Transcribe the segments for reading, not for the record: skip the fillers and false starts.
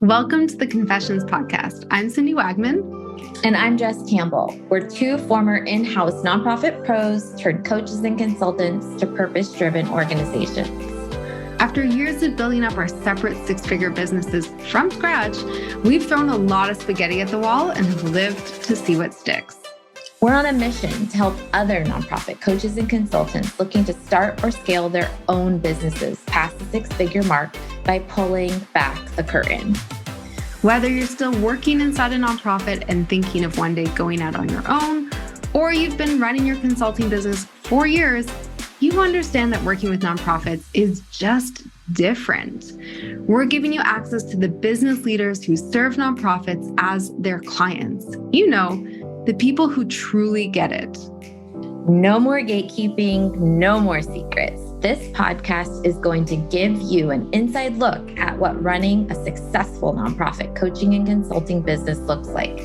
Welcome to the Confessions Podcast. I'm Cindy Wagman. And I'm Jess Campbell. We're two former in-house nonprofit pros turned coaches and consultants to purpose-driven organizations. After years of building up our separate six-figure businesses from scratch, we've thrown a lot of spaghetti at the wall and have lived to see what sticks. We're on a mission to help other nonprofit coaches and consultants looking to start or scale their own businesses past the six-figure mark by pulling back the curtain. Whether you're still working inside a nonprofit and thinking of one day going out on your own, or you've been running your consulting business for years, you understand that working with nonprofits is just different. We're giving you access to the business leaders who serve nonprofits as their clients. You know, the people who truly get it. No more gatekeeping, no more secrets. This podcast is going to give you an inside look at what running a successful nonprofit coaching and consulting business looks like.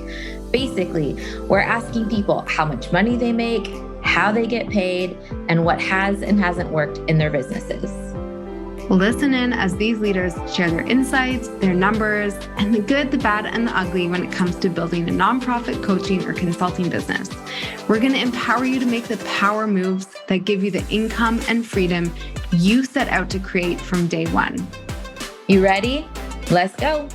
Basically, we're asking people how much money they make, how they get paid, and what has and hasn't worked in their businesses. Listen in as these leaders share their insights, their numbers, and the good, the bad, and the ugly when it comes to building a nonprofit coaching or consulting business. We're going to empower you to make the power moves that give you the income and freedom you set out to create from day one. You ready? Let's go.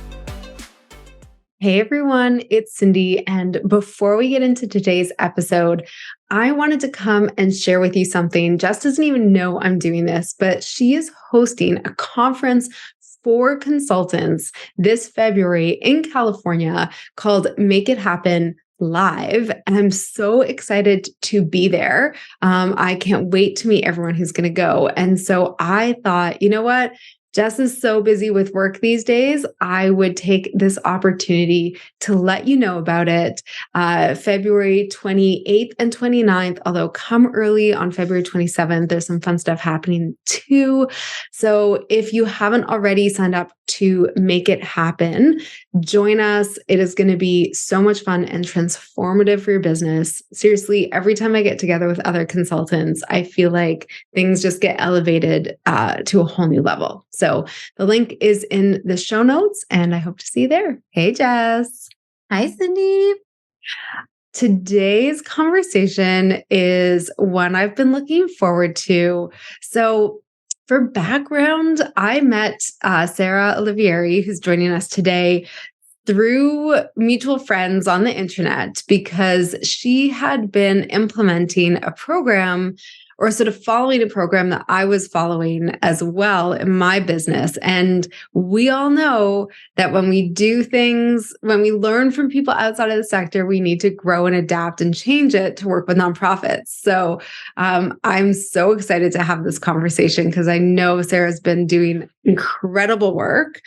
Hey everyone, it's Cindy. And before we get into today's episode, I wanted to come and share with you something. Jess doesn't even know I'm doing this, but she is hosting a conference for consultants this February in California called Make It Happen Live. And I'm so excited to be there. I can't wait to meet everyone who's going to go. And so I thought, you know what? Jess is so busy with work these days, I would take this opportunity to let you know about it. February 28th and 29th, although come early on February 27th, there's some fun stuff happening too. So if you haven't already signed up to make it happen, join us. It is going to be so much fun and transformative for your business. Seriously, every time I get together with other consultants, I feel like things just get elevated to a whole new level. So the link is in the show notes and I hope to see you there. Hey, Jess. Hi, Cindy. Today's conversation is one I've been looking forward to. So for background, I met Sarah Olivieri, who's joining us today, through mutual friends on the internet because she had been implementing a program or sort of following a program that I was following as well in my business. And we all know that when we do things, when we learn from people outside of the sector, we need to grow and adapt and change it to work with nonprofits. So I'm so excited to have this conversation because I know Sarah's been doing incredible work.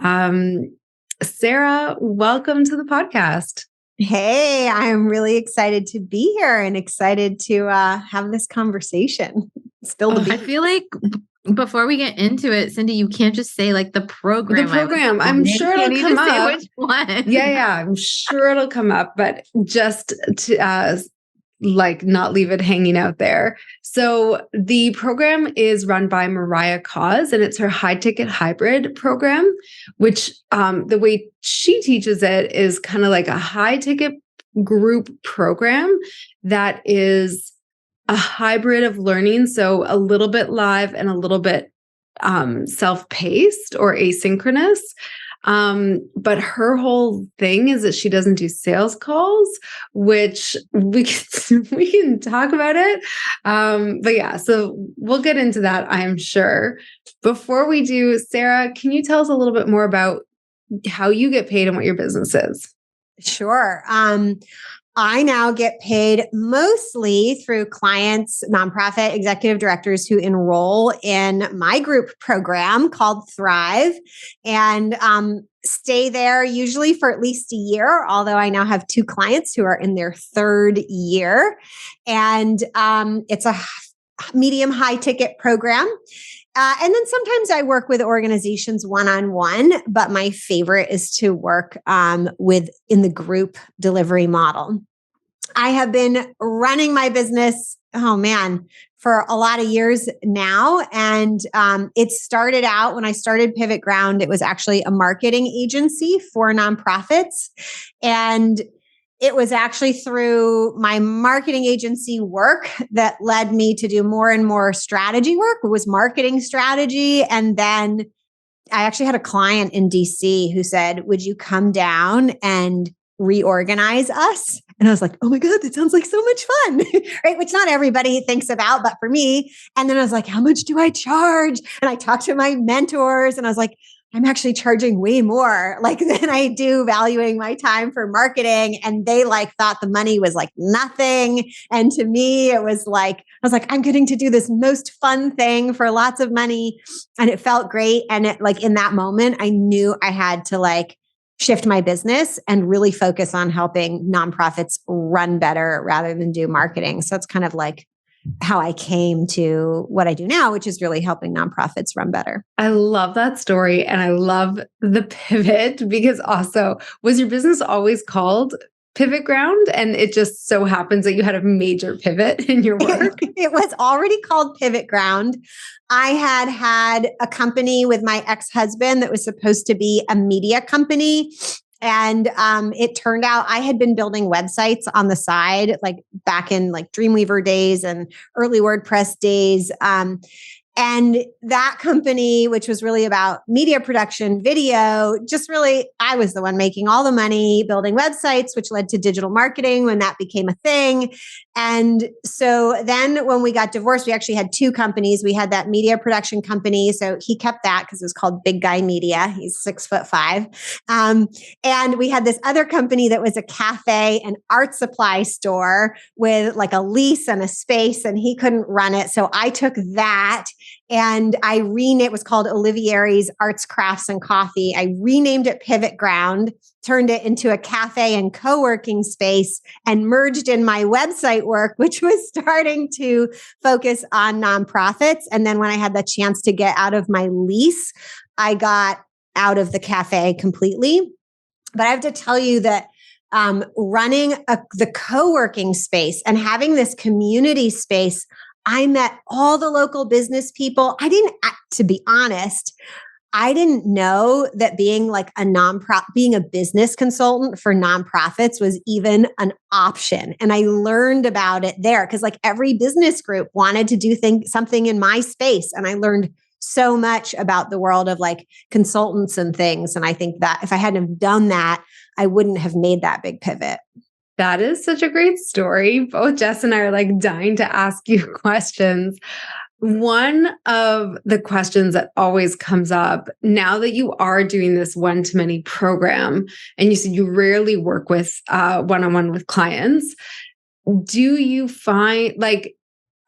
Sarah, welcome to the podcast. Hey, I'm really excited to be here and excited to have this conversation. Spill the beans. I feel like before we get into it, Cindy, you can't just say like the program. I'm sure it'll come up. Say which one. Yeah, I'm sure it'll come up, but just to not leave it hanging out there. So the program is run by Mariah Cause, and it's her high ticket hybrid program, which the way she teaches it is kind of like a high ticket group program that is a hybrid of learning. So a little bit live and a little bit self-paced or asynchronous. But her whole thing is that she doesn't do sales calls, which we can talk about it. But yeah, so we'll get into that, I'm sure. Before we do, Sarah, can you tell us a little bit more about how you get paid and what your business is? Sure. I now get paid mostly through clients, nonprofit executive directors who enroll in my group program called Thrive and stay there usually for at least a year, although I now have two clients who are in their third year. And it's a medium high ticket program. And then sometimes I work with organizations one-on-one, but my favorite is to work in the group delivery model. I have been running my business, for a lot of years now. And it started out when I started PivotGround, it was actually a marketing agency for nonprofits. And it was actually through my marketing agency work that led me to do more and more strategy work. It was marketing strategy. And then I actually had a client in DC who said, would you come down and reorganize us? And I was like, oh my God, that sounds like so much fun, right? Which not everybody thinks about, but for me. And then I was like, how much do I charge? And I talked to my mentors and I was like, I'm actually charging way more than I do valuing my time for marketing. And they thought the money was nothing. And to me, it was I was like, I'm getting to do this most fun thing for lots of money. And it felt great. And it in that moment, I knew I had to shift my business and really focus on helping nonprofits run better rather than do marketing. So it's kind of how I came to what I do now, which is really helping nonprofits run better. I love that story. And I love the pivot because also, was your business always called PivotGround? And it just so happens that you had a major pivot in your work? It was already called PivotGround. I had a company with my ex-husband that was supposed to be a media company. And it turned out I had been building websites on the side, back in Dreamweaver days and early WordPress days. And that company, which was really about media production, video, I was the one making all the money, building websites, which led to digital marketing when that became a thing. And so then when we got divorced, we actually had two companies. We had that media production company. So he kept that because it was called Big Guy Media. He's 6'5". And we had this other company that was a cafe and art supply store with a lease and a space, and he couldn't run it. So I took that and I renamed it. Was called Olivieri's Arts, Crafts, and Coffee. I renamed it PivotGround, turned it into a cafe and co-working space, and merged in my website work, which was starting to focus on nonprofits. And then when I had the chance to get out of my lease, I got out of the cafe completely. But I have to tell you that running the co-working space and having this community space, I met all the local business people. To be honest, I didn't know that being being a business consultant for nonprofits was even an option. And I learned about it there because every business group wanted to do something in my space. And I learned so much about the world of consultants and things. And I think that if I hadn't have done that, I wouldn't have made that big pivot. That is such a great story. Both Jess and I are dying to ask you questions. One of the questions that always comes up now that you are doing this one-to-many program, and you said you rarely work with one-on-one with clients, do you find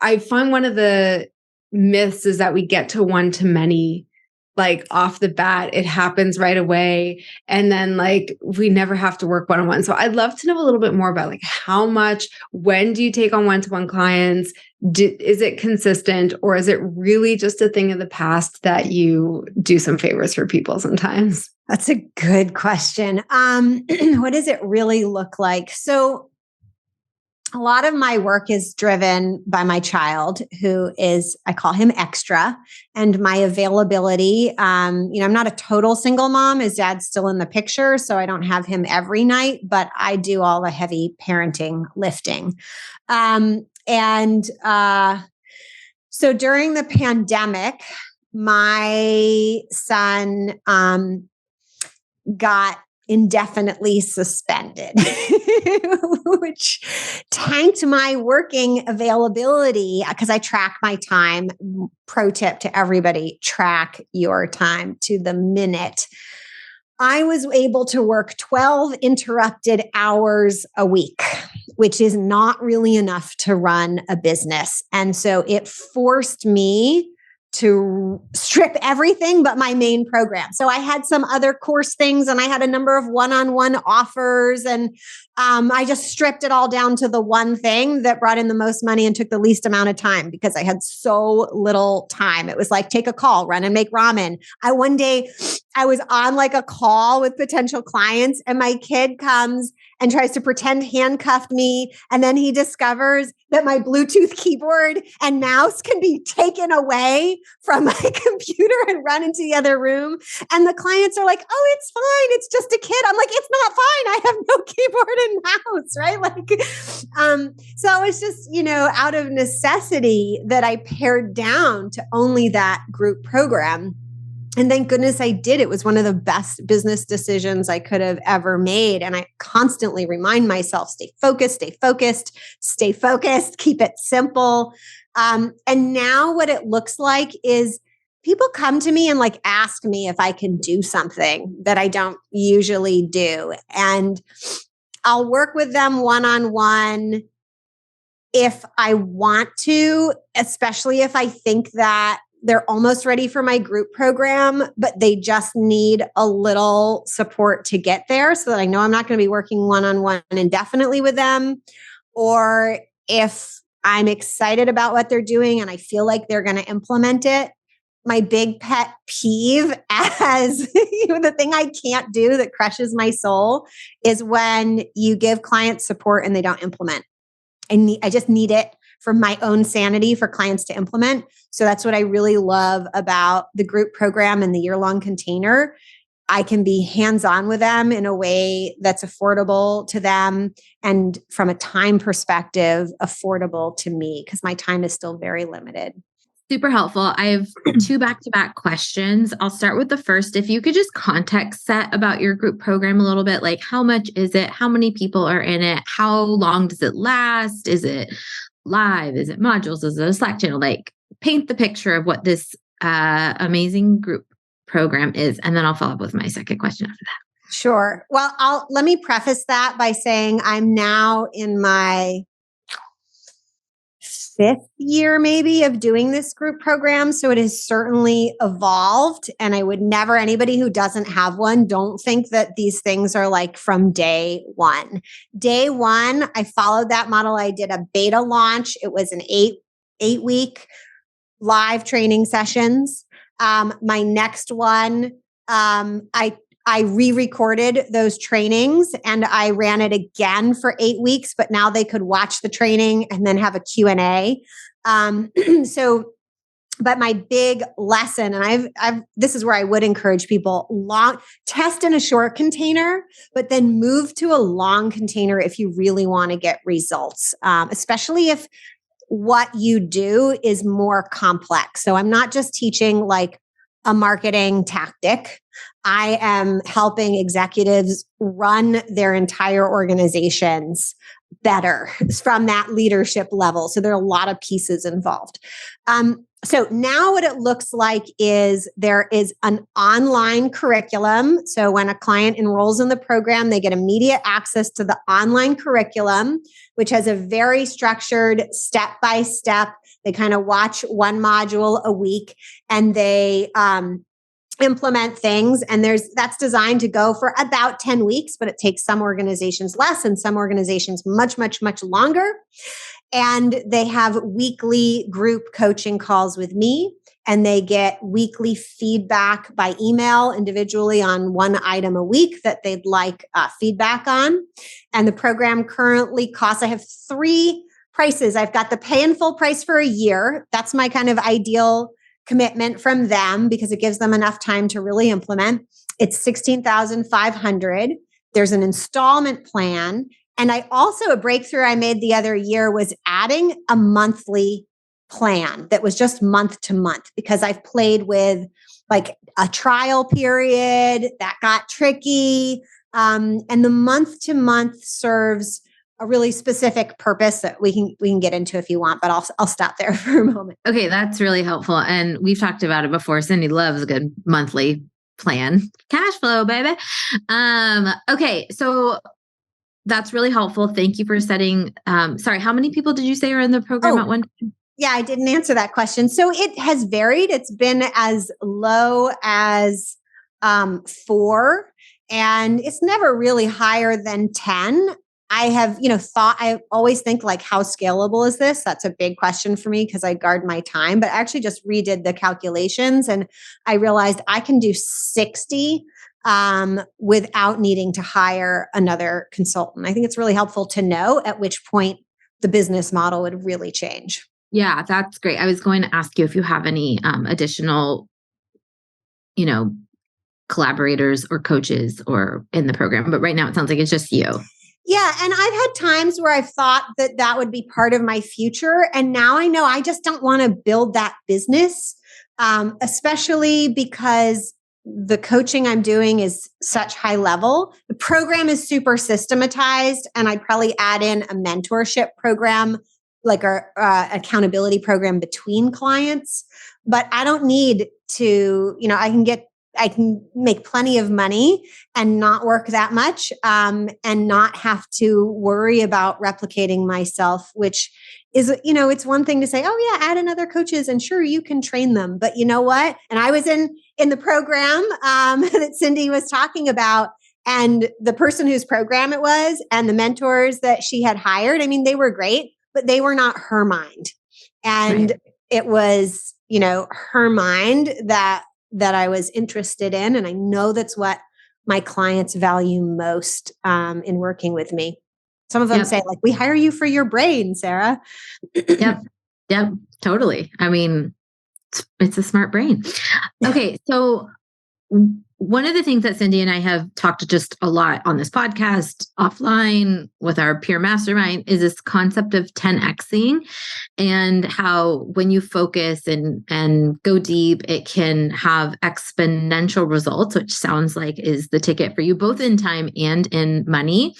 I find one of the myths is that we get to one-to-many off the bat, it happens right away. And then we never have to work one-on-one. So I'd love to know a little bit more about how much, when do you take on one-to-one clients? Is it consistent, or is it really just a thing of the past that you do some favors for people sometimes? That's a good question. What does it really look like? So a lot of my work is driven by my child, who is, I call him extra, and my availability. I'm not a total single mom. His dad's still in the picture, so I don't have him every night, but I do all the heavy parenting lifting. So during the pandemic, my son got indefinitely suspended, which tanked my working availability because I track my time. Pro tip to everybody, track your time to the minute. I was able to work 12 interrupted hours a week, which is not really enough to run a business. And so it forced me to strip everything but my main program. So I had some other course things, and I had a number of one-on-one offers, and I just stripped it all down to the one thing that brought in the most money and took the least amount of time because I had so little time. It was take a call, run and make ramen. One day I was on like a call with potential clients, and my kid comes and tries to pretend handcuffed me. And then he discovers that my Bluetooth keyboard and mouse can be taken away from my computer and run into the other room. And the clients are like, oh, it's fine. It's just a kid. I'm like, it's not fine. I have no keyboard and mouse, right? So it's just, out of necessity that I pared down to only that group program. And thank goodness I did. It was one of the best business decisions I could have ever made. And I constantly remind myself, stay focused, keep it simple. And now what it looks like is people come to me and like ask me if I can do something that I don't usually do. And I'll work with them one-on-one if I want to, especially if I think that they're almost ready for my group program, but they just need a little support to get there so that I know I'm not going to be working one-on-one indefinitely with them. Or if I'm excited about what they're doing and I feel like they're going to implement it. My big pet peeve as the thing I can't do that crushes my soul is when you give clients support and they don't implement. I just need it for my own sanity for clients to implement. So that's what I really love about the group program and the year-long container. I can be hands-on with them in a way that's affordable to them. And from a time perspective, affordable to me because my time is still very limited. Super helpful. I have two back-to-back questions. I'll start with the first. If you could just context set about your group program a little bit, like how much is it? How many people are in it? How long does it last? Is it live? Is it modules? Is it a Slack channel? Like paint the picture of what this amazing group program is. And then I'll follow up with my second question after that. Sure. Well, let me preface that by saying I'm now in my 5th year maybe of doing this group program. So it has certainly evolved. And I would never, anybody who doesn't have one, don't think that these things are like from day one. Day one, I followed that model. I did a beta launch. It was an 8-week live training sessions. My next one, I re-recorded those trainings and I ran it again for 8 weeks, but now they could watch the training and then have a Q&A. But my big lesson, and this is where I would encourage people, test in a short container, but then move to a long container if you really want to get results, especially if what you do is more complex. So I'm not just teaching like a marketing tactic. I am helping executives run their entire organizations better from that leadership level. So there are a lot of pieces involved. So now what it looks like is there is an online curriculum. So when a client enrolls in the program, they get immediate access to the online curriculum, which has a very structured step-by-step. They kind of watch one module a week and they implement things. And that's designed to go for about 10 weeks, but it takes some organizations less and some organizations much, much, much longer. And they have weekly group coaching calls with me, and they get weekly feedback by email individually on one item a week that they'd like feedback on. And the program currently costs, I have 3 prices. I've got the pay in full price for a year. That's my kind of ideal commitment from them because it gives them enough time to really implement. It's $16,500. There's an installment plan. And a breakthrough I made the other year was adding a monthly plan that was just month to month because I've played with like a trial period that got tricky. And the month to month serves a really specific purpose that we can get into if you want, but I'll stop there for a moment. Okay, that's really helpful. And we've talked about it before. Cindy loves a good monthly plan. Cash flow, baby. Okay, so that's really helpful. Thank you for setting, sorry, how many people did you say are in the program at one time? Yeah, I didn't answer that question. So it has varied. It's been as low as 4, and it's never really higher than 10. I have, I always think like, how scalable is this? That's a big question for me because I guard my time, but I actually just redid the calculations and I realized I can do 60 without needing to hire another consultant. I think it's really helpful to know at which point the business model would really change. Yeah, that's great. I was going to ask you if you have any additional, collaborators or coaches or in the program, but right now it sounds like it's just you. Yeah. And I've had times where I've thought that that would be part of my future. And now I know I just don't want to build that business, especially because the coaching I'm doing is such high level. The program is super systematized, and I'd probably add in a mentorship program, like a accountability program between clients. But I don't need to, I can make plenty of money and not work that much, and not have to worry about replicating myself, which is, it's one thing to say, oh yeah, add another coaches and sure, you can train them. But you know what? And I was in the program that Cindy was talking about, and the person whose program it was and the mentors that she had hired, I mean, they were great, but they were not her mind. And right. It was, her mind that I was interested in. And I know that's what my clients value most in working with me. Some of them say, like, we hire you for your brain, Sarah. Yep. Totally. I mean, it's a smart brain. Okay. So one of the things that Cindy and I have talked just a lot on this podcast, offline with our peer mastermind, is this concept of 10xing, and how when you focus and go deep, it can have exponential results, which sounds like is the ticket for you, both in time and in money.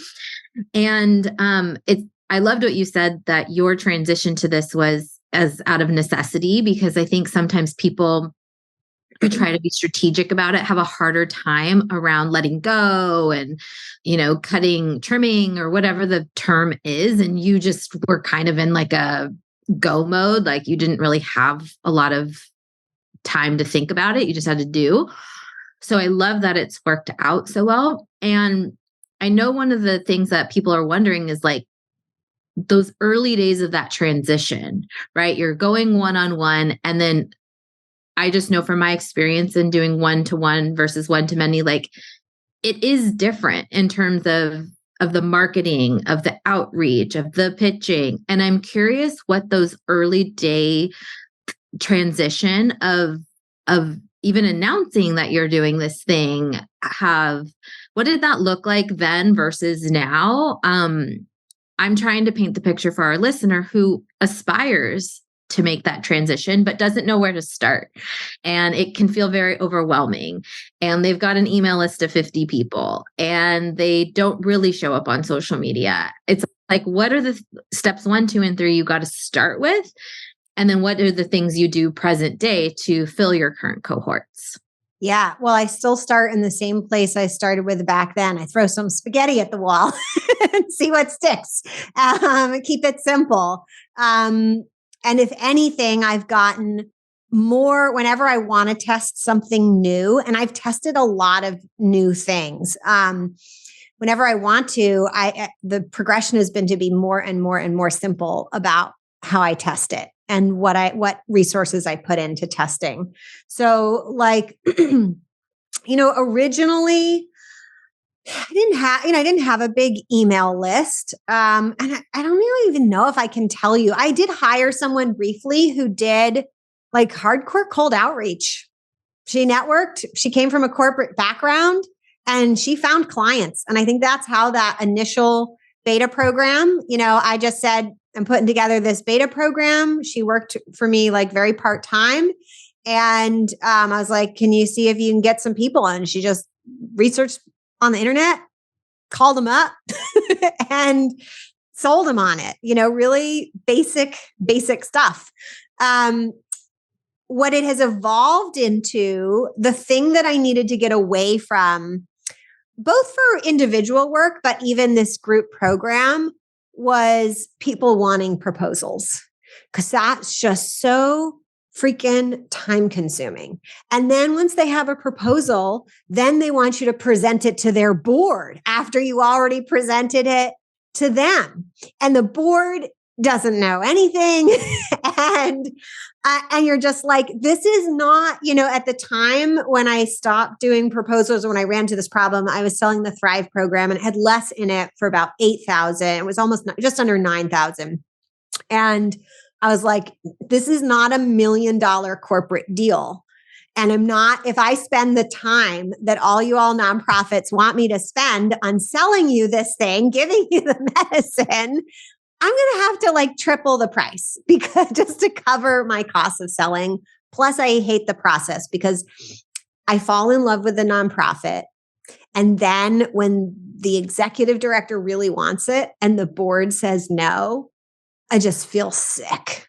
And I loved what you said, that your transition to this was as out of necessity, because I think sometimes people who try to be strategic about it have a harder time around letting go and, trimming or whatever the term is. And you just were kind of in like a go mode. Like you didn't really have a lot of time to think about it. You just had to do. So I love that it's worked out so well. And I know one of the things that people are wondering is like those early days of that transition, right? You're going one-on-one, and then I just know from my experience in doing one-to-one versus one-to-many, like it is different in terms of the marketing, of the outreach, of the pitching. And I'm curious what those early day transition of even announcing that you're doing this thing what did that look like then versus now? I'm trying to paint the picture for our listener who aspires to make that transition, but doesn't know where to start. And it can feel very overwhelming. And they've got an email list of 50 people and they don't really show up on social media. It's like, what are the steps 1, 2, and 3 you got to start with? And then what are the things you do present day to fill your current cohorts? Yeah. Well, I still start in the same place I started with back then. I throw some spaghetti at the wall and see what sticks. Keep it simple. And if anything, I've gotten more whenever I want to test something new, and I've tested a lot of new things. Whenever I want to, the progression has been to be more and more and more simple about how I test it and what resources I put into testing. So like, originally I didn't have a big email list. And I don't really even know if I can tell you. I did hire someone briefly who did like hardcore cold outreach. She networked. She came from a corporate background and she found clients. And I think that's how that initial beta program, I just said, I'm putting together this beta program. She worked for me like very part-time. And I was like, can you see if you can get some people? And she just researched on the internet, called them up and sold them on it, really basic stuff. What it has evolved into, the thing that I needed to get away from, both for individual work, but even this group program, was people wanting proposals, because that's just so freaking time consuming. And then once they have a proposal, then they want you to present it to their board after you already presented it to them. And the board doesn't know anything. and you're just like, this is not, at the time when I stopped doing proposals, when I ran into this problem, I was selling the Thrive program and it had less in it for about 8,000. It was almost just under 9,000. And I was like, this is not $1 million corporate deal. And if I spend the time that all you all nonprofits want me to spend on selling you this thing, giving you the medicine, I'm going to have to triple the price because just to cover my costs of selling. Plus I hate the process because I fall in love with the nonprofit. And then when the executive director really wants it and the board says no, I just feel sick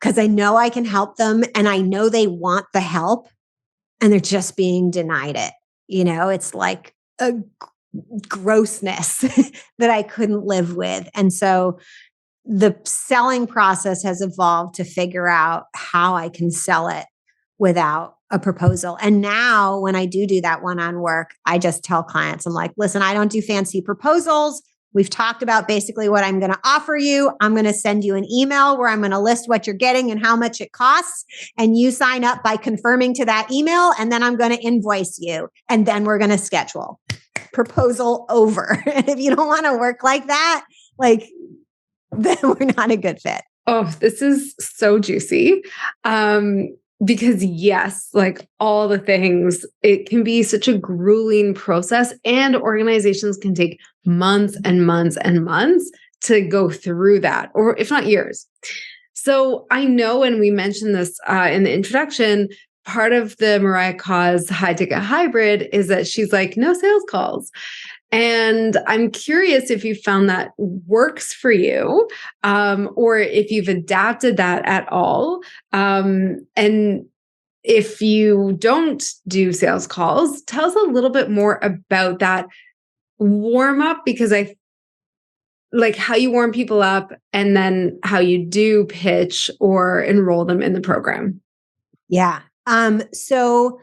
because I know I can help them and I know they want the help and they're just being denied it. It's like a grossness that I couldn't live with. And so the selling process has evolved to figure out how I can sell it without a proposal. And now when I do that one-on work, I just tell clients, I'm like, listen, I don't do fancy proposals. We've talked about basically what I'm going to offer you. I'm going to send you an email where I'm going to list what you're getting and how much it costs. And you sign up by confirming to that email. And then I'm going to invoice you. And then we're going to schedule. Proposal over. And if you don't want to work like that, then we're not a good fit. Oh, this is so juicy. Because yes, all the things, it can be such a grueling process and organizations can take months and months and months to go through that, or if not years. So I know, and we mentioned this in the introduction, part of the Mariah Cause high ticket hybrid is that she's like, no sales calls. And I'm curious if you found that works for you, or if you've adapted that at all. And if you don't do sales calls, tell us a little bit more about that warm up, because I like how you warm people up and then how you do pitch or enroll them in the program. Yeah. So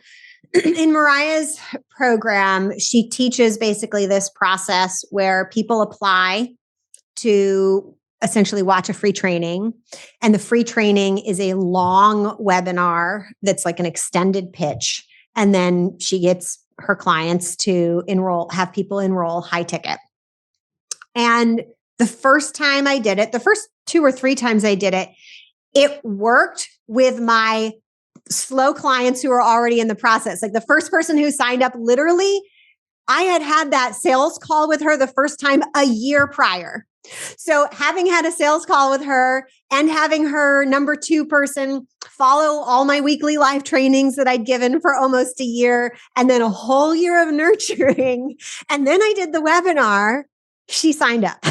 in Mariah's program, she teaches basically this process where people apply to essentially watch a free training. And the free training is a long webinar that's like an extended pitch. And then she gets her clients to have people enroll high ticket. And the first time I did it, the first 2 or 3 times I did it, it worked with my slow clients who are already in the process. Like the first person who signed up, literally, I had that sales call with her the first time a year prior. So having had a sales call with her and having her number 2 person follow all my weekly live trainings that I'd given for almost a year, and then a whole year of nurturing. And then I did the webinar, she signed up.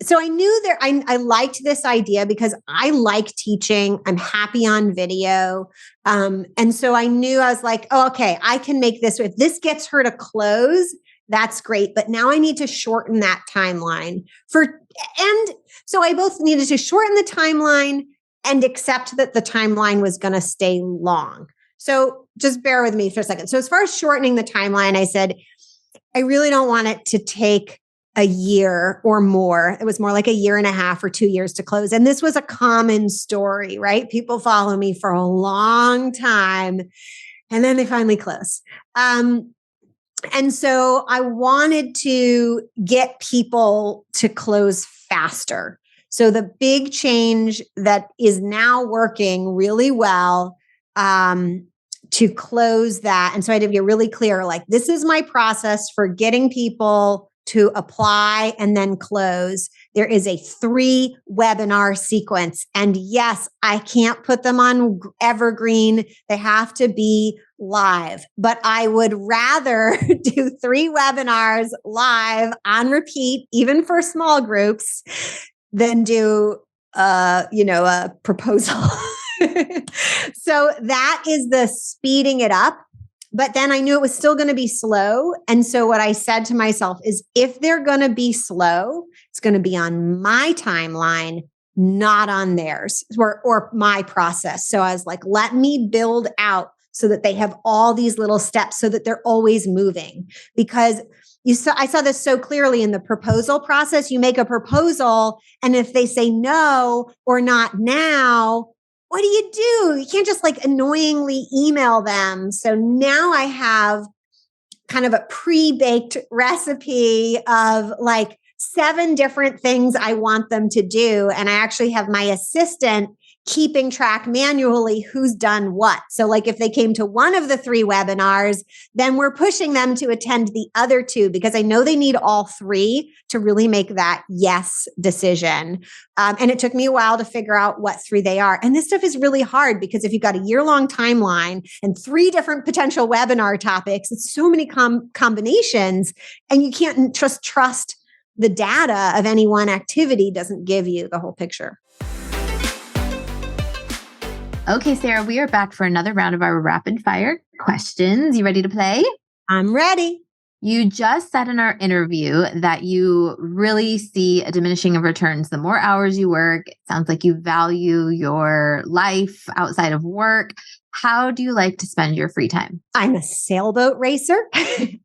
So I knew that I liked this idea because I like teaching. I'm happy on video. And so I knew, I was like, oh, okay, I can make this. If this gets her to close, that's great. But now I need to shorten that timeline and so I both needed to shorten the timeline and accept that the timeline was going to stay long. So just bear with me for a second. So as far as shortening the timeline, I said, I really don't want it to take a year or more. It was more like 1.5 years or 2 years to close. And this was a common story, right? People follow me for a long time and then they finally close. And so I wanted to get people to close faster. So the big change that is now working really well to close that. And so I had to be really clear, like, this is my process for getting people to apply and then close. There is a 3 webinar sequence. And yes, I can't put them on evergreen. They have to be live, but I would rather do 3 webinars live on repeat, even for small groups, than do, a proposal. So that is the speeding it up. But then I knew it was still going to be slow. And so what I said to myself is, if they're going to be slow, it's going to be on my timeline, not on theirs or my process. So I was like, let me build out so that they have all these little steps so that they're always moving. Because I saw this so clearly in the proposal process. You make a proposal, and if they say no or not now, what do? You can't just like annoyingly email them. So now I have kind of a pre-baked recipe of like 7 different things I want them to do. And I actually have my assistant keeping track manually who's done what. So like if they came to one of the 3 webinars, then we're pushing them to attend the other 2 because I know they need all 3 to really make that yes decision. And it took me a while to figure out what 3 they are. And this stuff is really hard because if you've got a year-long timeline and 3 different potential webinar topics, it's so many combinations, and you can't just trust the data of any one activity doesn't give you the whole picture. Okay, Sarah, we are back for another round of our rapid fire questions. You ready to play? I'm ready. You just said in our interview that you really see a diminishing of returns the more hours you work. It sounds like you value your life outside of work. How do you like to spend your free time? I'm a sailboat racer.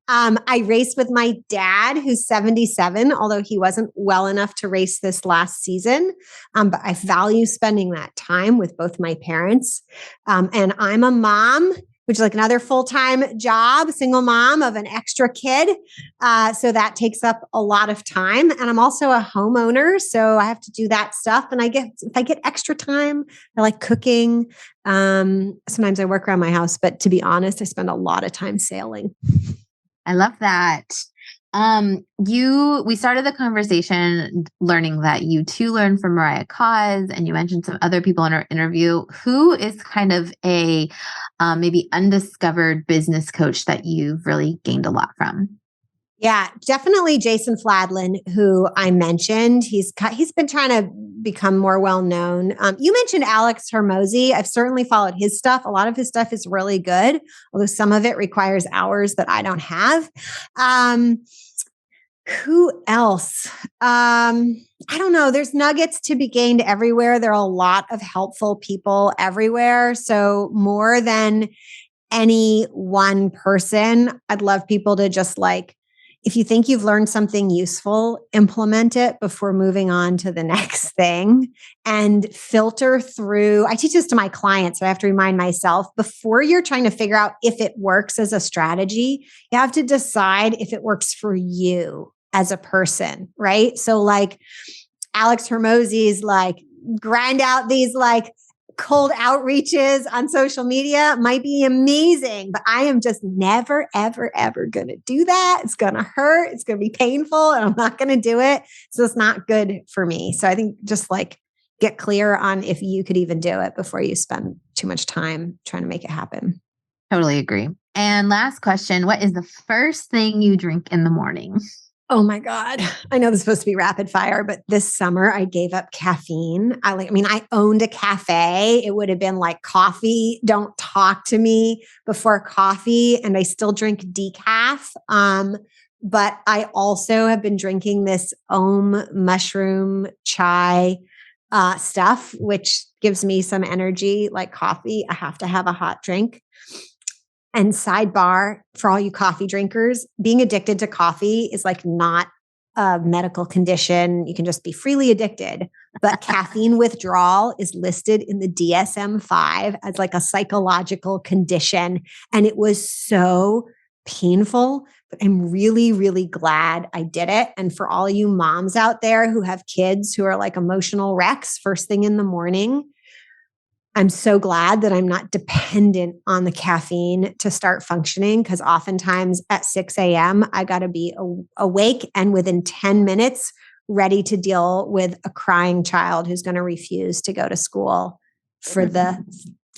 I race with my dad, who's 77, although he wasn't well enough to race this last season. But I value spending that time with both my parents. And I'm a mom, which is like another full-time job, single mom of an extra kid. So that takes up a lot of time. And I'm also a homeowner, so I have to do that stuff. And if I get extra time, I like cooking. Sometimes I work around my house, but to be honest, I spend a lot of time sailing. I love that. We started the conversation learning that you too learned from Mariah Cause, and you mentioned some other people in our interview. Who is kind of a maybe undiscovered business coach that you've really gained a lot from? Yeah, definitely Jason Fladlin, who I mentioned. He's been trying to become more well-known. You mentioned Alex Hormozi. I've certainly followed his stuff. A lot of his stuff is really good, although some of it requires hours that I don't have. Who else? I don't know. There's nuggets to be gained everywhere. There are a lot of helpful people everywhere. So more than any one person, I'd love people to just like, if you think you've learned something useful, implement it before moving on to the next thing and filter through. I teach this to my clients, so I have to remind myself before you're trying to figure out if it works as a strategy, you have to decide if it works for you as a person, right? So like Alex Hormozi's like grind out these like cold outreaches on social media might be amazing, but I am just never, ever, ever going to do that. It's going to hurt. It's going to be painful, and I'm not going to do it. So it's not good for me. So I think just like get clear on if you could even do it before you spend too much time trying to make it happen. Totally agree. And last question, what is the first thing you drink in the morning? Oh my God. I know this is supposed to be rapid fire, but this summer I gave up caffeine. I owned a cafe. It would have been like coffee. Don't talk to me before coffee. And I still drink decaf. But I also have been drinking this mushroom chai stuff, which gives me some energy like coffee. I have to have a hot drink. And sidebar for all you coffee drinkers, being addicted to coffee is like not a medical condition. You can just be freely addicted. But caffeine withdrawal is listed in the DSM-5 as like a psychological condition. And it was so painful, but I'm really, really glad I did it. And for all you moms out there who have kids who are like emotional wrecks first thing in the morning, I'm so glad that I'm not dependent on the caffeine to start functioning, because oftentimes at 6 a.m., I got to be awake and within 10 minutes ready to deal with a crying child who's going to refuse to go to school for the,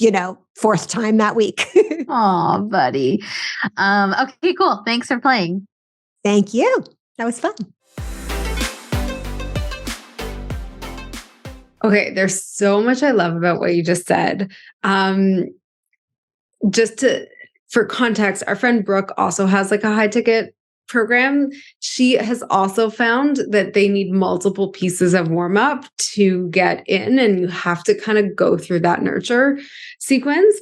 4th time that week. Oh, buddy. Okay, cool. Thanks for playing. Thank you. That was fun. Okay, there's so much I love about what you just said. For context, our friend Brooke also has like a high ticket program. She has also found that they need multiple pieces of warm up to get in, and you have to kind of go through that nurture sequence,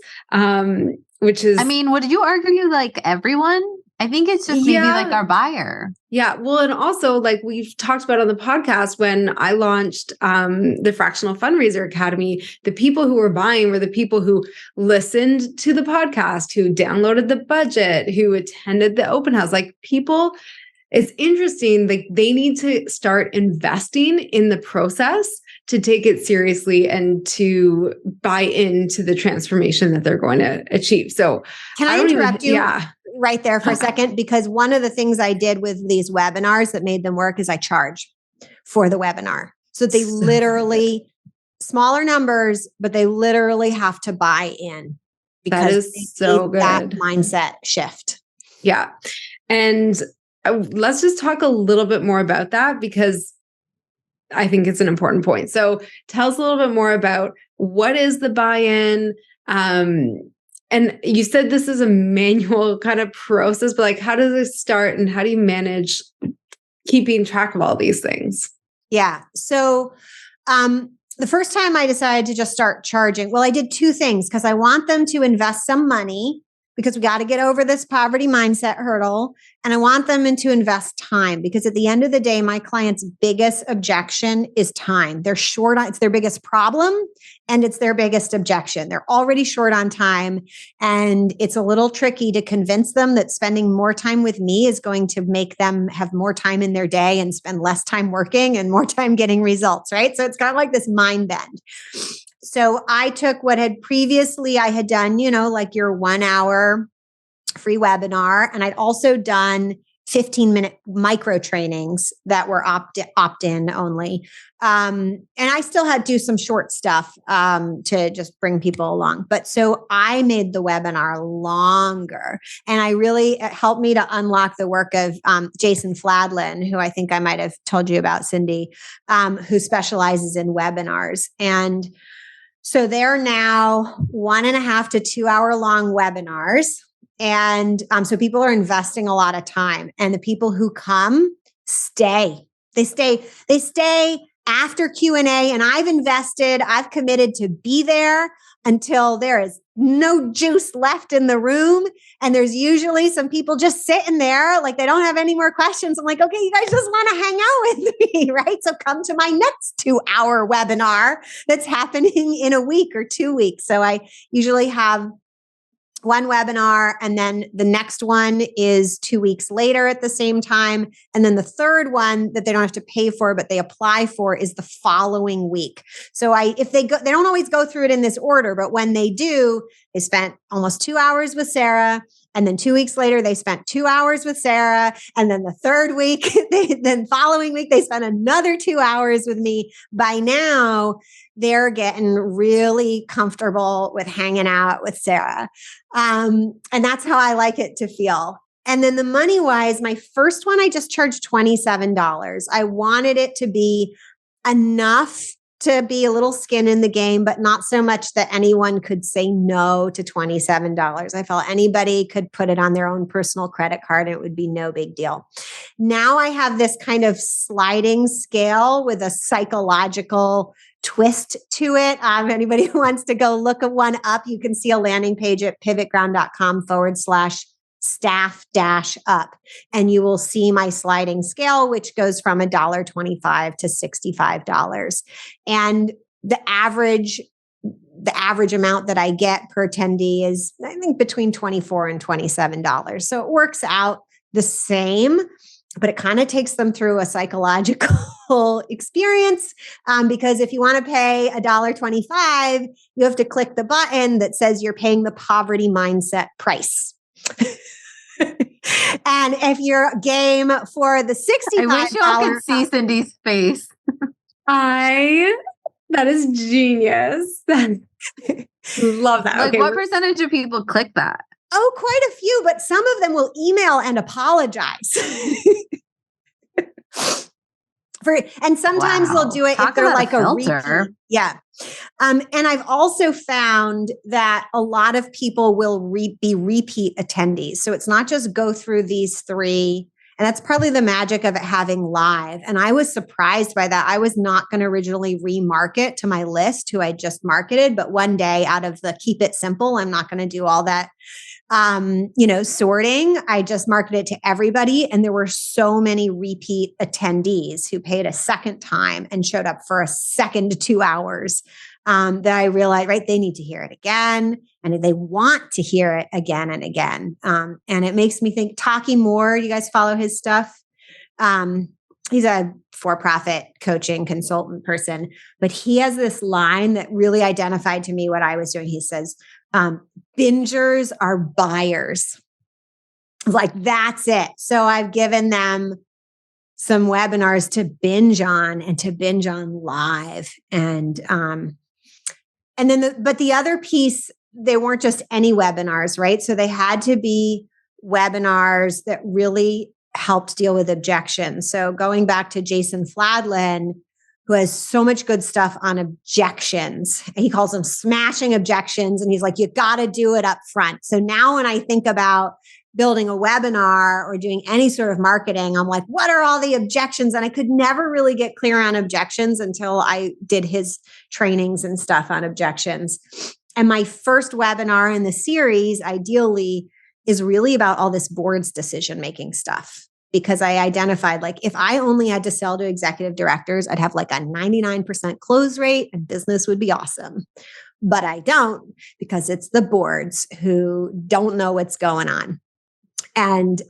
which is, I mean, would you argue like everyone? I think it's just maybe like our buyer. Yeah. Well, and also like we've talked about on the podcast, when I launched the Fractional Fundraiser Academy, the people who were buying were the people who listened to the podcast, who downloaded the budget, who attended the open house. Like people, it's interesting. Like they need to start investing in the process to take it seriously and to buy into the transformation that they're going to achieve. So can I interrupt you? Yeah. Right there for a second, because one of the things I did with these webinars that made them work is I charge for the webinar. So they literally, smaller numbers, but they literally have to buy in. That is so good. That mindset shift. Yeah. And let's just talk a little bit more about that, because I think it's an important point. So tell us a little bit more about what is the buy-in. And you said this is a manual kind of process, but like, how does it start and how do you manage keeping track of all these things? Yeah. So, the first time I decided to just start charging, well, I did two things because I want them to invest some money because we got to get over this poverty mindset hurdle. And I want them to invest time because at the end of the day, my client's biggest objection is time. They're short on, it's their biggest problem and it's their biggest objection. They're already short on time. And it's a little tricky to convince them that spending more time with me is going to make them have more time in their day and spend less time working and more time getting results, right? So it's kind of like this mind bend. So I took what had previously I had done, like your 1 hour free webinar. And I'd also done 15-minute micro trainings that were opt-in only. And I still had to do some short stuff to just bring people along. But so I made the webinar longer. And it helped me to unlock the work of Jason Fladlin, who I think I might have told you about, Cindy, who specializes in webinars. And so they're now 1.5 to 2 hour long webinars. And so people are investing a lot of time, and the people who come stay. They stay after Q&A, and I've committed to be there until there is no juice left in the room. And there's usually some people just sitting there, like they don't have any more questions. I'm like, okay, you guys just want to hang out with me, right? So come to my next 2 hour webinar that's happening in a week or 2 weeks. So I usually have one webinar, and then the next one is 2 weeks later at the same time. And then the third one that they don't have to pay for, but they apply for, is the following week. So if they don't always go through it in this order, but when they do, they spent almost 2 hours with Sarah. And then 2 weeks later, they spent 2 hours with Sarah. And then the third week, then following week, they spent another 2 hours with me. By now, they're getting really comfortable with hanging out with Sarah. And that's how I like it to feel. And then the money wise, my first one, I just charged $27. I wanted it to be enough to be a little skin in the game, but not so much that anyone could say no to $27. I felt anybody could put it on their own personal credit card and it would be no big deal. Now I have this kind of sliding scale with a psychological twist to it. If anybody who wants to go look at one up, you can see a landing page at pivotground.com/staff-up. And you will see my sliding scale, which goes from $1.25 to $65. And the average amount that I get per attendee is, I think, between $24 and $27. So it works out the same, but it kind of takes them through a psychological experience, because if you want to pay $1.25, you have to click the button that says you're paying the poverty mindset price. And if you're game for the $65, I wish you all could see Cindy's face. That is genius. Love that. Like, okay, what percentage of people click that? Oh, quite a few, but some of them will email and apologize. And sometimes they'll do it if they're like a repeat. Yeah. And I've also found that a lot of people will be repeat attendees. So it's not just go through these three And that's partly the magic of it having live. And I was surprised by that. I was not going to originally remarket to my list who I just marketed, but one day out of the keep it simple, I'm not going to do all that sorting. I just marketed it to everybody. And there were so many repeat attendees who paid a second time and showed up for a second 2 hours that I realized, right, they need to hear it again. And they want to hear it again and again. And it makes me think, Taki Moore, you guys follow his stuff? He's a for-profit coaching consultant person, but he has this line that really identified to me what I was doing. He says, bingers are buyers. Like, that's it. So I've given them some webinars to binge on and to binge on live. And then, but the other piece, they weren't just any webinars, right? So they had to be webinars that really helped deal with objections. So going back to Jason Fladlin, who has so much good stuff on objections. He calls them smashing objections. And he's like, you got to do it up front. So now when I think about building a webinar or doing any sort of marketing, I'm like, what are all the objections? And I could never really get clear on objections until I did his trainings and stuff on objections. And my first webinar in the series, ideally, is really about all this board's decision-making stuff. Because I identified, like, if I only had to sell to executive directors, I'd have like a 99% close rate and business would be awesome. But I don't, because it's the boards who don't know what's going on. And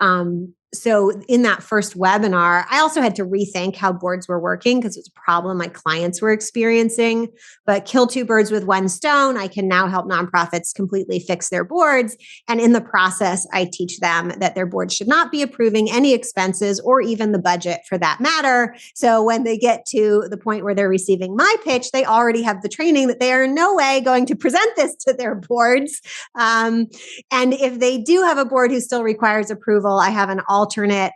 so in that first webinar, I also had to rethink how boards were working because it's a problem my clients were experiencing. But kill two birds with one stone. I can now help nonprofits completely fix their boards. And in the process, I teach them that their board should not be approving any expenses or even the budget for that matter. So when they get to the point where they're receiving my pitch, they already have the training that they are in no way going to present this to their boards. And if they do have a board who still requires approval, I have an alternate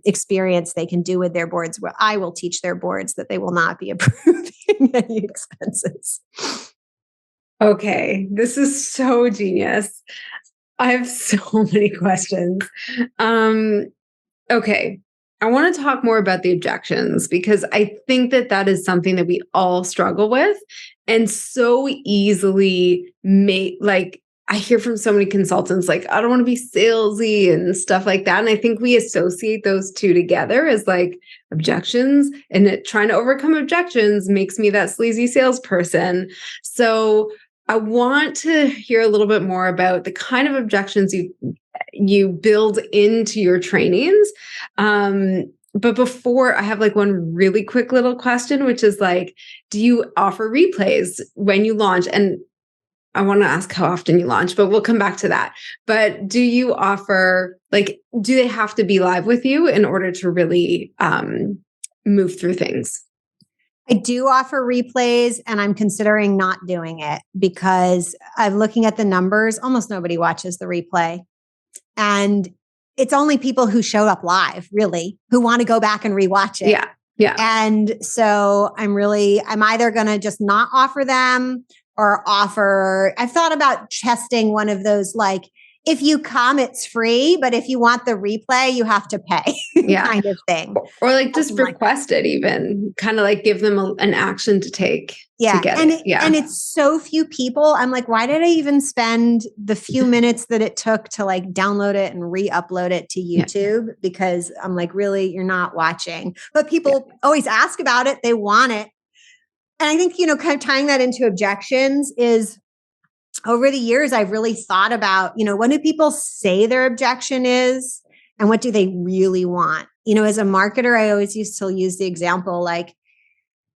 experience they can do with their boards where I will teach their boards that they will not be approving any expenses. Okay, this is so genius. I have so many questions. Okay, I want to talk more about the objections because I think that that is something that we all struggle with and so easily I hear from so many consultants, like, I don't want to be salesy and stuff like that. And I think we associate those two together as like objections, and trying to overcome objections makes me that sleazy salesperson. So I want to hear a little bit more about the kind of objections you build into your trainings. But before, I have like one really quick little question, which is like, do you offer replays when you launch? And I want to ask how often you launch, but we'll come back to that. But do you offer, do they have to be live with you in order to really move through things? I do offer replays, and I'm considering not doing it because I'm looking at the numbers. Almost nobody watches the replay. And it's only people who showed up live, really, who want to go back and rewatch it. Yeah. Yeah. And so I'm either going to just not offer them or I've thought about testing one of those, like, if you come, it's free, but if you want the replay, you have to pay kind of thing. Or like just request it even, kind of like give them an action to take. Yeah. To get and it. Yeah. And it's so few people. I'm like, why did I even spend the few minutes that it took to like download it and re-upload it to YouTube? Yeah. Because I'm like, really, you're not watching. But people always ask about it. They want it. And I think, kind of tying that into objections is, over the years, I've really thought about, what do people say their objection is and what do they really want? As a marketer, I always used to use the example, like,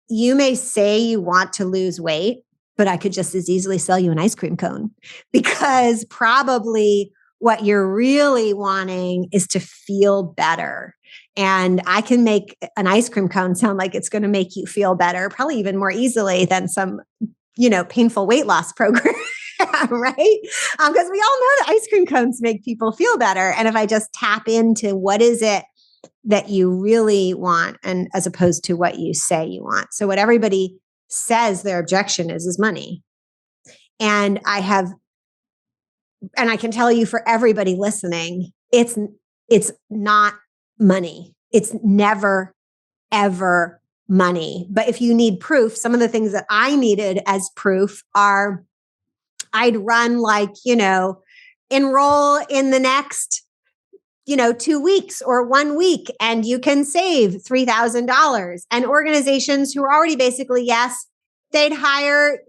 you may say you want to lose weight, but I could just as easily sell you an ice cream cone, because probably what you're really wanting is to feel better. And I can make an ice cream cone sound like it's going to make you feel better, probably even more easily than some, painful weight loss program. Right? Because we all know that ice cream cones make people feel better. And if I just tap into what is it that you really want, and as opposed to what you say you want. So what everybody says their objection is money. And I can tell you, for everybody listening, it's not money. It's never, ever money. But if you need proof, some of the things that I needed as proof are I'd run enroll in the next 2 weeks or 1 week, and you can save $3,000. And organizations who are already basically, yes, they'd hire,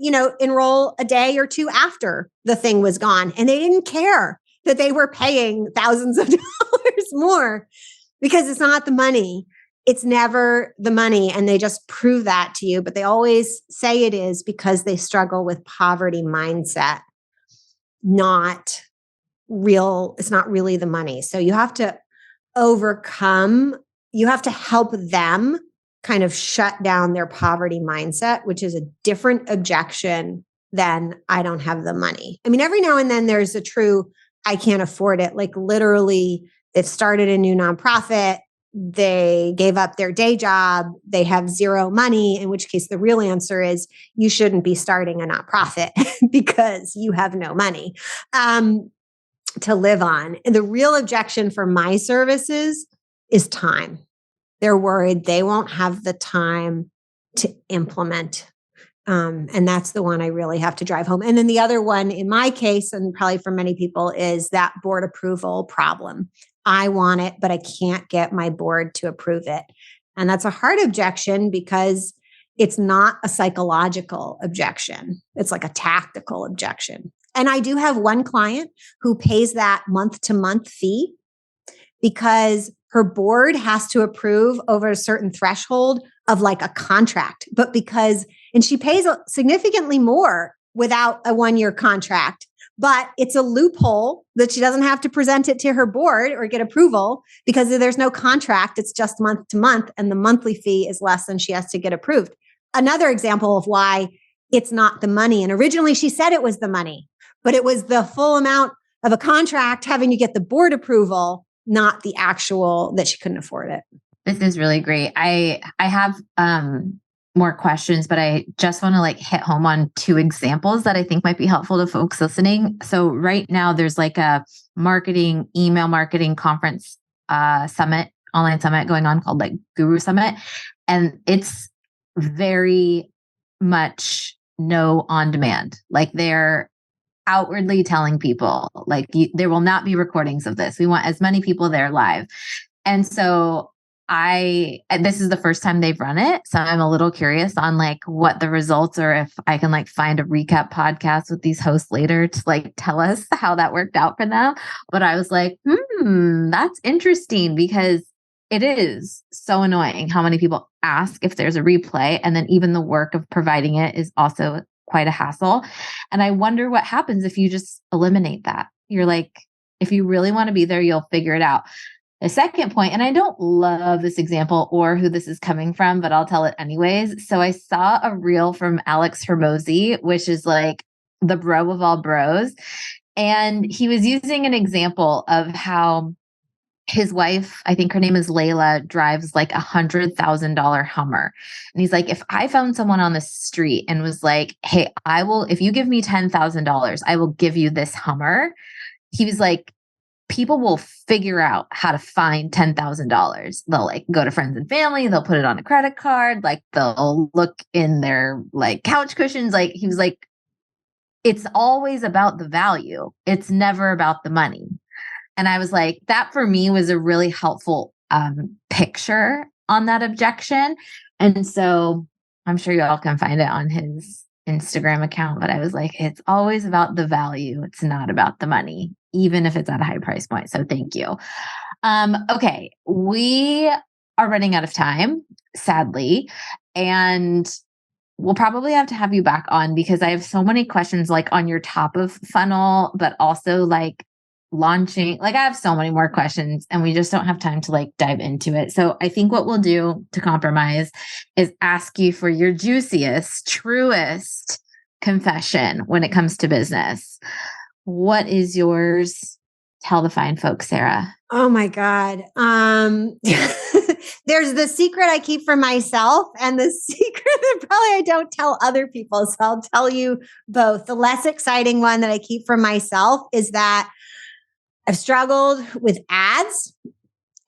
enroll a day or two after the thing was gone. And they didn't care that they were paying thousands of dollars more because it's not the money. It's never the money. And they just prove that to you. But they always say it is because they struggle with poverty mindset, not real. It's not really the money. So you have to you have to help them kind of shut down their poverty mindset, which is a different objection than I don't have the money. I mean, every now and then there's a true, I can't afford it. Like literally, they've started a new nonprofit. They gave up their day job. They have zero money, in which case the real answer is you shouldn't be starting a nonprofit because you have no money to live on. And the real objection for my services is time. They're worried they won't have the time to implement. And that's the one I really have to drive home. And then the other one in my case, and probably for many people, is that board approval problem. I want it, but I can't get my board to approve it. And that's a hard objection because it's not a psychological objection. It's like a tactical objection. And I do have one client who pays that month-to-month fee because her board has to approve over a certain threshold of like a contract. And she pays significantly more without a 1-year contract, but it's a loophole that she doesn't have to present it to her board or get approval because there's no contract. It's just month to month, and the monthly fee is less than she has to get approved. Another example of why it's not the money. And originally she said it was the money, but it was the full amount of a contract having to get the board approval, not the actual that she couldn't afford it. This is really great. I have more questions, but I just want to hit home on 2 examples that I think might be helpful to folks listening. So right now there's a email marketing conference online summit going on called Guru Summit. And it's very much no on demand. They're outwardly telling people there will not be recordings of this. We want as many people there live. And so this is the first time they've run it. So I'm a little curious on what the results are, if I can find a recap podcast with these hosts later to tell us how that worked out for them. But I was that's interesting because it is so annoying how many people ask if there's a replay. And then even the work of providing it is also quite a hassle. And I wonder what happens if you just eliminate that. You're if you really want to be there, you'll figure it out. The second point, and I don't love this example or who this is coming from, but I'll tell it anyways. So I saw a reel from Alex Hermosi, which is the bro of all bros. And he was using an example of how his wife, I think her name is Layla, drives $100,000 Hummer. And he's if I found someone on the street and was hey, if you give me $10,000, I will give you this Hummer. He was people will figure out how to find $10,000. They'll go to friends and family. They'll put it on a credit card. They'll look in their couch cushions. He was it's always about the value. It's never about the money. And I was that for me was a really helpful picture on that objection. And so I'm sure you all can find it on his Instagram account, but I was it's always about the value. It's not about the money, even if it's at a high price point. So thank you. Okay. We are running out of time, sadly, and we'll probably have to have you back on because I have so many questions on your top of funnel, but also launching. I have so many more questions and we just don't have time to dive into it. So I think what we'll do to compromise is ask you for your juiciest, truest confession when it comes to business. What is yours? Tell the fine folks, Sarah. Oh my God. There's the secret I keep for myself and the secret that probably I don't tell other people. So I'll tell you both. The less exciting one that I keep for myself is that I've struggled with ads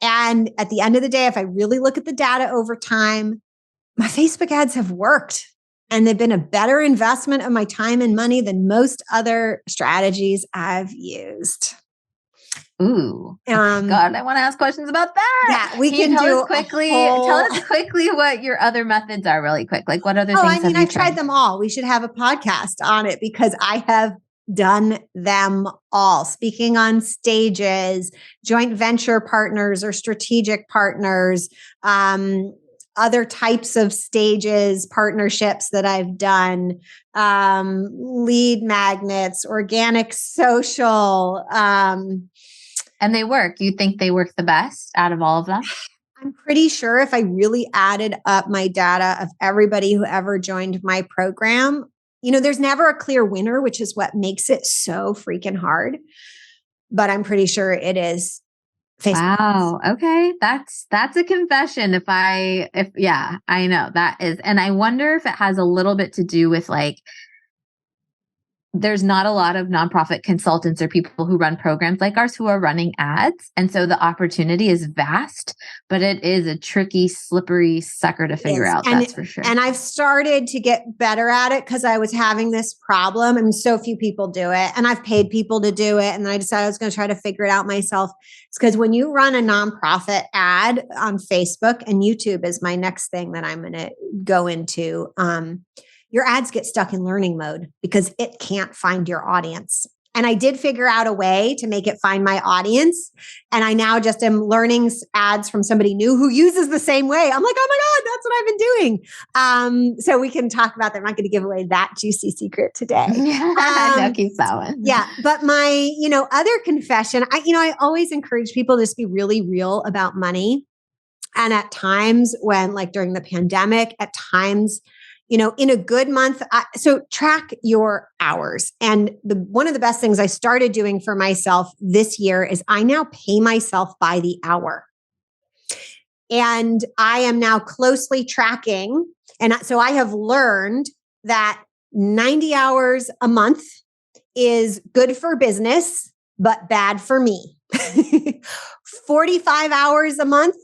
And at the end of the day, if I really look at the data over time, my Facebook ads have worked. And they've been a better investment of my time and money than most other strategies I've used. Ooh. God, I want to ask questions about that. Yeah, we can tell do us quickly. Tell us quickly what your other methods are really quick. Like what other things have you I've tried them all. We should have a podcast on it because I have done them all. Speaking on stages, joint venture partners or strategic partners, other types of stages, partnerships that I've done, lead magnets, organic social. And they work. You think they work the best out of all of them? I'm pretty sure if I really added up my data of everybody who ever joined my program, there's never a clear winner, which is what makes it so freaking hard. But I'm pretty sure it is Facebook. Wow. Okay. That's a confession. I know that is. And I wonder if it has a little bit to do with like, there's not a lot of nonprofit consultants or people who run programs like ours who are running ads. And so the opportunity is vast, but it is a tricky, slippery sucker to figure out. That's for sure. And I've started to get better at it because I was having this problem and so few people do it. And I've paid people to do it. And then I decided I was going to try to figure it out myself. It's because when you run a nonprofit ad on Facebook, and YouTube is my next thing that I'm going to go into, your ads get stuck in learning mode because it can't find your audience. And I did figure out a way to make it find my audience. And I now just am learning ads from somebody new who uses the same way. I'm like, oh my God, that's what I've been doing. So we can talk about that. I'm not going to give away that juicy secret today. No, keep that one. Yeah. But my, other confession, I always encourage people to just be really real about money. And at times when, like during the pandemic, at times, in a good month, so track your hours. And one of the best things I started doing for myself this year is I now pay myself by the hour. And I am now closely tracking. And so I have learned that 90 hours a month is good for business, but bad for me. 45 hours a month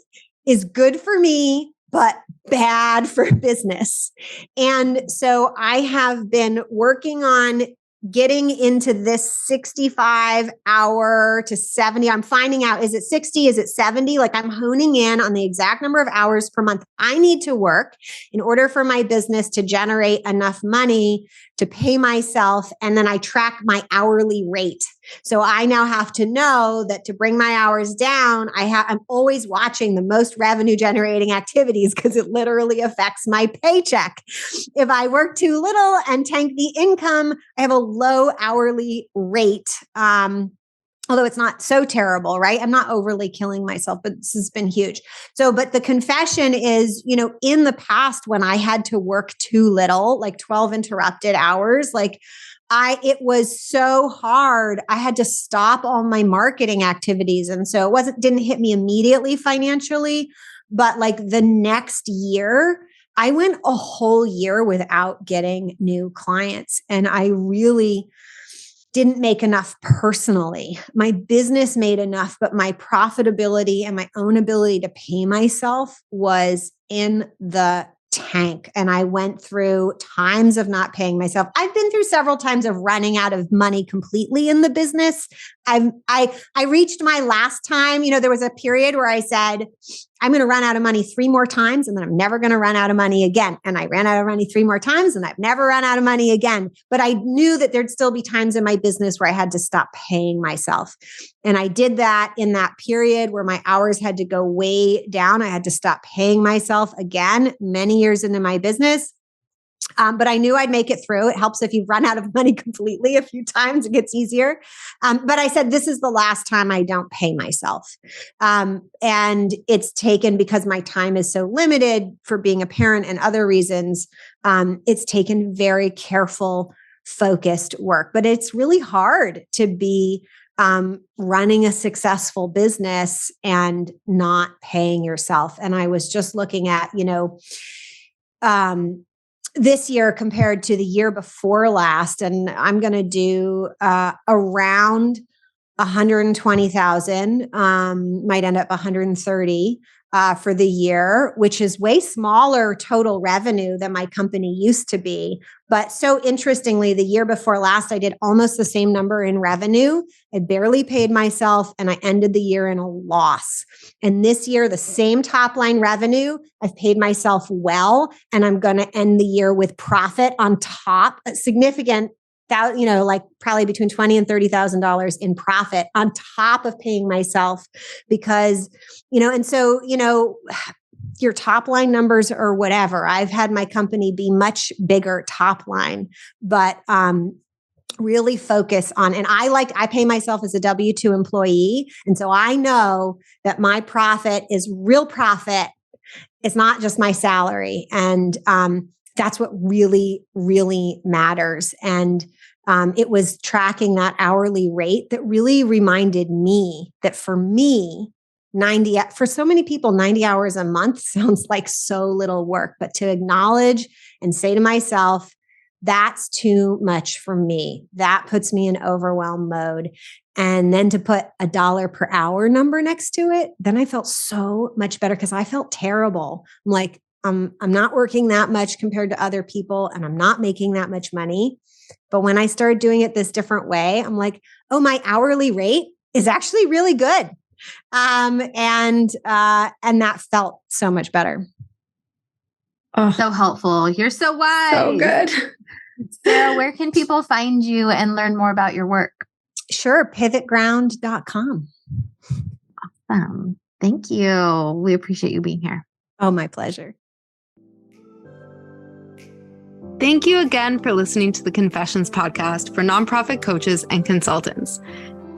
is good for me, but bad for business. And so I have been working on getting into this 65 hour to 70. I'm finding out, is it 60? Is it 70? Like I'm honing in on the exact number of hours per month I need to work in order for my business to generate enough money to pay myself. And then I track my hourly rate. So I now have to know that to bring my hours down, I'm always watching the most revenue generating activities because it literally affects my paycheck. If I work too little and tank the income, I have a low hourly rate. Although it's not so terrible, right? I'm not overly killing myself, but this has been huge. So, but the confession is, in the past when I had to work too little, like 12 interrupted hours, it was so hard. I had to stop all my marketing activities. And so didn't hit me immediately financially, but like the next year, I went a whole year without getting new clients. And I really didn't make enough personally. My business made enough, but my profitability and my own ability to pay myself was in the tank. And I went through times of not paying myself. I've been through several times of running out of money completely in the business. I reached my last time, there was a period where I said, I'm going to run out of money 3 more times and then I'm never going to run out of money again. And I ran out of money 3 more times and I've never run out of money again. But I knew that there'd still be times in my business where I had to stop paying myself. And I did that in that period where my hours had to go way down. I had to stop paying myself again, many years into my business. But I knew I'd make it through. It helps if you run out of money completely a few times, it gets easier. But I said, this is the last time I don't pay myself. And it's taken, because my time is so limited for being a parent and other reasons, it's taken very careful, focused work. But it's really hard to be running a successful business and not paying yourself. And I was just looking at, this year compared to the year before last, and I'm going to do around 120,000, might end up 130 for the year, which is way smaller total revenue than my company used to be. But so interestingly, the year before last, I did almost the same number in revenue. I barely paid myself and I ended the year in a loss. And this year, the same top line revenue, I've paid myself well, and I'm going to end the year with profit on top, a significant, like probably between $20,000 and $30,000 in profit on top of paying myself because, and so, your top line numbers or whatever, I've had my company be much bigger top line, but, really focus on, and I pay myself as a W-2 employee. And so I know that my profit is real profit. It's not just my salary. And, that's what really, really matters. And it was tracking that hourly rate that really reminded me that for me, for so many people, 90 hours a month sounds like so little work. But to acknowledge and say to myself, that's too much for me. That puts me in overwhelm mode. And then to put a $1 per hour number next to it, then I felt so much better because I felt terrible. I'm like, I'm not working that much compared to other people, and I'm not making that much money. But when I started doing it this different way, I'm like, oh, my hourly rate is actually really good. And that felt so much better. Oh, so helpful. You're so wise. So good. Sarah, where can people find you and learn more about your work? Sure. PivotGround.com. Awesome. Thank you. We appreciate you being here. Oh, my pleasure. Thank you again for listening to the Confessions podcast for nonprofit coaches and consultants.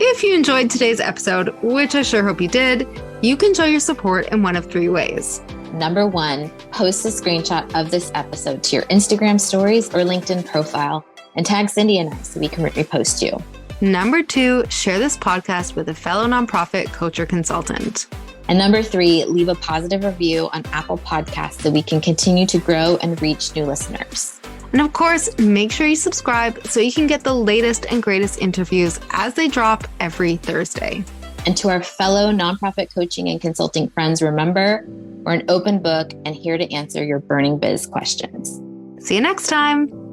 If you enjoyed today's episode, which I sure hope you did, you can show your support in one of 3 ways. Number 1, post a screenshot of this episode to your Instagram stories or LinkedIn profile and tag Cindy and I so we can repost you. Number 2, share this podcast with a fellow nonprofit coach or consultant. And number 3, leave a positive review on Apple Podcasts so we can continue to grow and reach new listeners. And of course, make sure you subscribe so you can get the latest and greatest interviews as they drop every Thursday. And to our fellow nonprofit coaching and consulting friends, remember, we're an open book and here to answer your burning biz questions. See you next time.